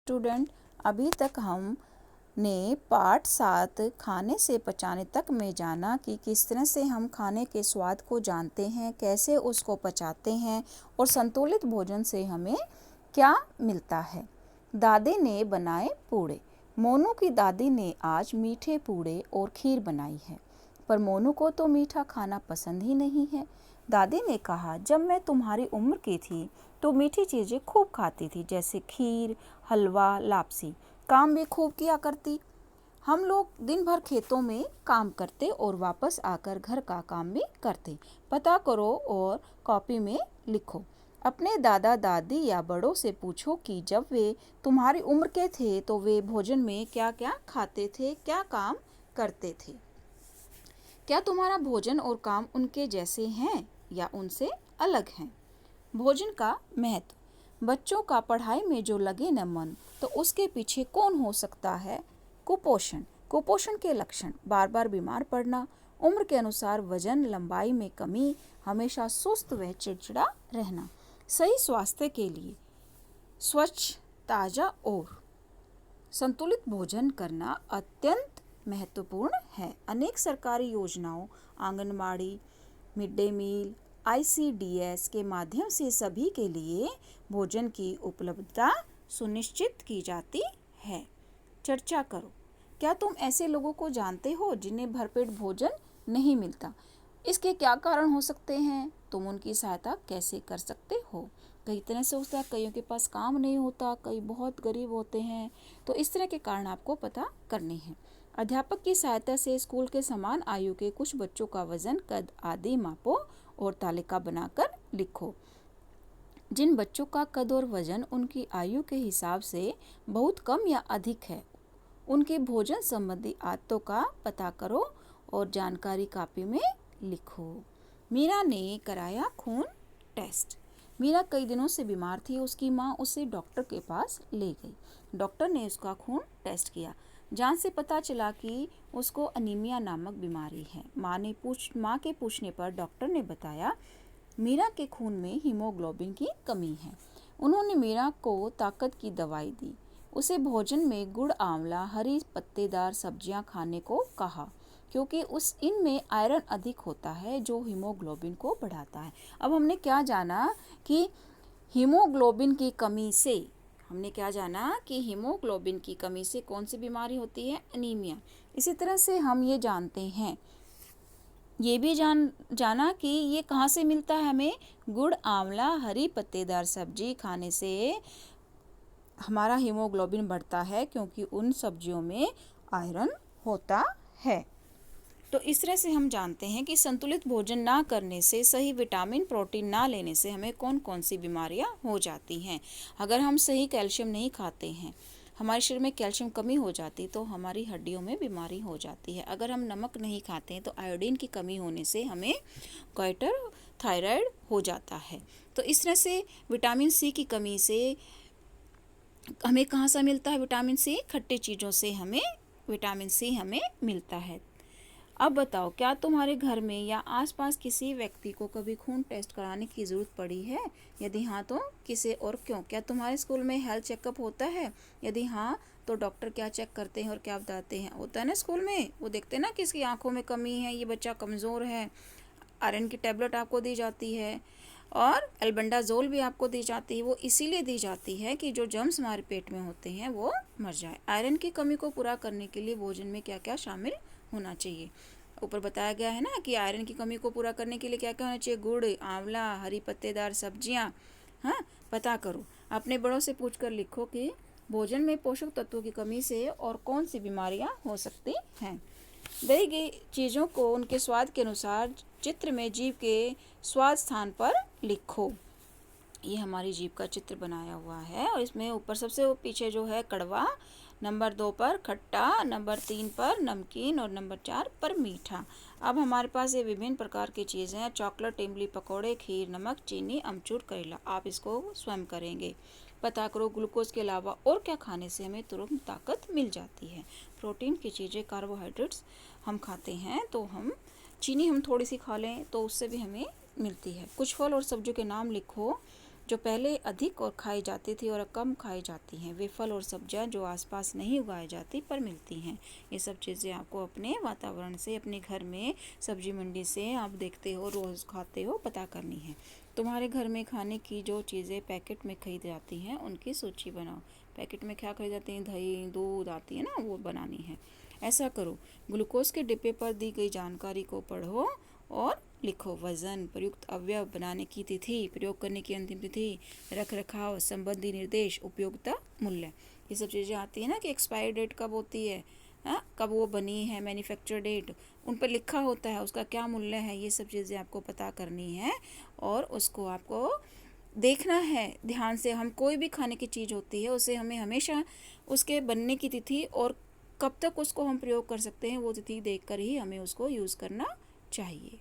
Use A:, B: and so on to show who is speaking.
A: Student, अभी तक हमने पार्ट 7 खाने से पचाने तक में जाना कि किस तरह से हम खाने के स्वाद को जानते हैं, कैसे उसको पचाते हैं और संतुलित भोजन से हमें क्या मिलता है। दादी ने बनाए पूड़े। मोनू की दादी ने आज मीठे पूड़े और खीर बनाई है, पर मोनू को तो मीठा खाना पसंद ही नहीं है। दादी ने कहा, जब मैं तुम्हारी उम्र की थी तो मीठी चीज़ें खूब खाती थी, जैसे खीर, हलवा, लापसी। काम भी खूब किया करती। हम लोग दिन भर खेतों में काम करते और वापस आकर घर का काम भी करते। पता करो और कॉपी में लिखो। अपने दादा दादी या बड़ों से पूछो कि जब वे तुम्हारी उम्र के थे तो वे भोजन में क्या क्या खाते थे, क्या काम करते थे। क्या तुम्हारा भोजन और काम उनके जैसे हैं या उनसे अलग हैं। भोजन का महत्व। बच्चों का पढ़ाई में जो लगे न मन, तो उसके पीछे कौन हो सकता है। कुपोषण। कुपोषण के लक्षण: बार बार बीमार पड़ना, उम्र के अनुसार वजन लंबाई में कमी, हमेशा सुस्त व चिड़चिड़ा रहना। सही स्वास्थ्य के लिए स्वच्छ, ताज़ा और संतुलित भोजन करना अत्यंत महत्वपूर्ण है। अनेक सरकारी योजनाओं, anganwadi, mid day meal, ICDS के माध्यम से सभी के लिए भोजन की उपलब्धता सुनिश्चित की जाती है। चर्चा करो। क्या तुम ऐसे लोगों को जानते हो जिन्हें भरपेट भोजन नहीं मिलता? इसके क्या कारण हो सकते हैं? तुम उनकी सहायता कैसे कर सकते हो? कई तरह से होता है, कईयों के पास काम नहीं होता, कई बहुत गरीब होते हैं, तो इस तरह के कारण आपको पता करने हैं। अध्यापक की सहायता से स्कूल के समान आयु के कुछ बच्चों का वजन, कद आदि मापो और तालिका बनाकर लिखो। जिन बच्चों का कद और वजन उनकी आयु के हिसाब से बहुत कम या अधिक है, उनके भोजन संबंधी आदतों का पता करो और जानकारी कापी में लिखो। मीरा ने कराया खून टेस्ट। मीरा कई दिनों से बीमार थी। उसकी माँ उसे डॉक्टर के पास ले गई। डॉक्टर ने उसका खून टेस्ट किया। जांच से पता चला कि उसको अनीमिया नामक बीमारी है। माँ के पूछने पर डॉक्टर ने बताया, मीरा के खून में हीमोग्लोबिन की कमी है। उन्होंने मीरा को ताकत की दवाई दी। उसे भोजन में गुड़, आंवला, हरी पत्तेदार सब्जियां खाने को कहा, क्योंकि इनमें आयरन अधिक होता है जो हीमोग्लोबिन को बढ़ाता है। अब हमने क्या जाना कि हीमोग्लोबिन की कमी से कौन सी बीमारी होती है? अनीमिया। इसी तरह से हम ये जानते हैं, ये भी जाना कि ये कहाँ से मिलता है हमें। गुड़, आंवला, हरी पत्तेदार सब्जी खाने से हमारा हीमोग्लोबिन बढ़ता है, क्योंकि उन सब्जियों में आयरन होता है। तो इस तरह से हम जानते हैं कि संतुलित भोजन ना करने से, सही विटामिन प्रोटीन ना लेने से हमें कौन कौन सी बीमारियां हो जाती हैं। अगर हम सही कैल्शियम नहीं खाते हैं, हमारे शरीर में कैल्शियम कमी हो जाती तो हमारी हड्डियों में बीमारी हो जाती है। अगर हम नमक नहीं खाते हैं तो आयोडीन की कमी होने से हमें गोइटर, थायराइड हो जाता है। तो इस तरह से विटामिन सी की कमी से हमें कहाँ से मिलता है विटामिन सी? खट्टी चीज़ों से हमें विटामिन सी हमें मिलता है। अब बताओ, क्या तुम्हारे घर में या आसपास किसी व्यक्ति को कभी खून टेस्ट कराने की ज़रूरत पड़ी है? यदि हाँ तो किसे और क्यों? क्या तुम्हारे स्कूल में हेल्थ चेकअप होता है? यदि हाँ तो डॉक्टर क्या चेक करते हैं और क्या बताते हैं? होता है ना स्कूल में, वो देखते हैं ना कि इसकी आँखों में कमी है, ये बच्चा कमज़ोर है। आयरन की टैबलेट आपको दी जाती है और एल्बेंडाजोल भी आपको दी जाती है। वो इसीलिए दी जाती है कि जो जर्म्स हमारे पेट में होते हैं वो मर जाए। आयरन की कमी को पूरा करने के लिए भोजन में क्या क्या शामिल होना चाहिए? ऊपर बताया गया है ना कि आयरन की कमी को पूरा करने के लिए क्या क्या होना चाहिए? गुड़, आंवला, हरी पत्तेदार सब्जियां। हाँ, पता करो। अपने बड़ों से पूछकर लिखो कि भोजन में पोषक तत्वों की कमी से और कौन सी बीमारियां हो सकती हैं। दी गई चीज़ों को उनके स्वाद के अनुसार चित्र में जीभ के स्वाद स्थान पर लिखो। ये हमारी जीभ का चित्र बनाया हुआ है और इसमें ऊपर सबसे पीछे जो है कड़वा, नंबर 2 पर खट्टा, नंबर 3 पर नमकीन और नंबर 4 पर मीठा। अब हमारे पास ये विभिन्न प्रकार की चीज़ें हैं: चॉकलेट, इमली, पकौड़े, खीर, नमक, चीनी, अमचूर, करेला। आप इसको स्वयं करेंगे। पता करो ग्लूकोज के अलावा और क्या खाने से हमें तुरंत ताकत मिल जाती है। प्रोटीन की चीज़ें, कार्बोहाइड्रेट्स हम खाते हैं तो चीनी हम थोड़ी सी खा लें तो उससे भी हमें मिलती है। कुछ फल और सब्जियों के नाम लिखो जो पहले अधिक और खाई जाती थी और कम खाई जाती हैं। वे फल और सब्जियां जो आसपास नहीं उगाई जाती पर मिलती हैं। ये सब चीज़ें आपको अपने वातावरण से, अपने घर में सब्जी मंडी से आप देखते हो, रोज़ खाते हो, पता करनी है। तुम्हारे घर में खाने की जो चीज़ें पैकेट में खरीद जाती हैं उनकी सूची बनाओ। पैकेट में क्या खरीद जाती हैं? दही, दूध आती है ना, वो बनानी है। ऐसा करो, ग्लूकोज के डिब्बे पर दी गई जानकारी को पढ़ो और लिखो। वजन, प्रयुक्त अवयव, बनाने की तिथि, प्रयोग करने की अंतिम तिथि, रख रखाव संबंधी निर्देश, उपयोगिता मूल्य। ये सब चीज़ें आती है ना कि एक्सपायरी डेट कब होती है, कब वो बनी है, मैन्युफैक्चर डेट उन पर लिखा होता है, उसका क्या मूल्य है, ये सब चीज़ें आपको पता करनी है और उसको आपको देखना है ध्यान से। हम कोई भी खाने की चीज़ होती है उसे हमें हमेशा उसके बनने की तिथि और कब तक उसको हम प्रयोग कर सकते हैं वो तिथि देखकर ही हमें उसको यूज़ करना चाहिए।